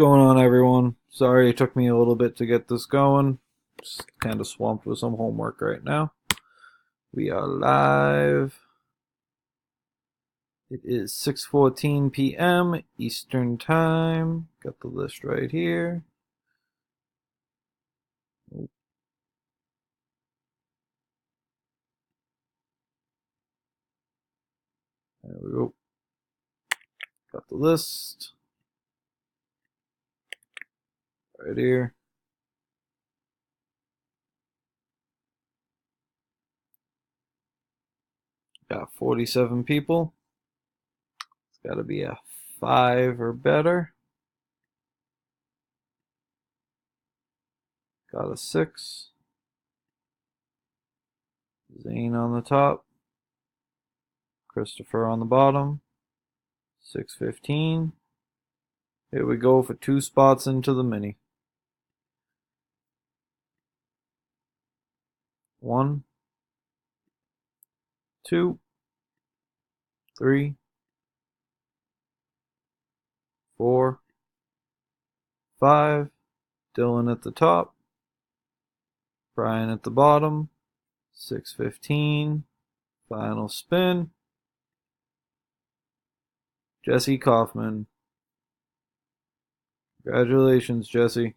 going on, everyone? Sorry it took me a little bit to get this going. Just kind of swamped with some homework right now. We are live. It is 6:14 p.m. Eastern Time. Got the list right here. There we go. Got the list right here. Got 47 people. It's got to be a 5 or better. Got a 6. Zane on the top. Christopher on the bottom. 6:15. Here we go for 2 spots into the mini. 1, 2, 3, 4, 5. Dylan at the top. Brian at the bottom. 6:15. Final spin. Jesse Kaufman. Congratulations, Jesse.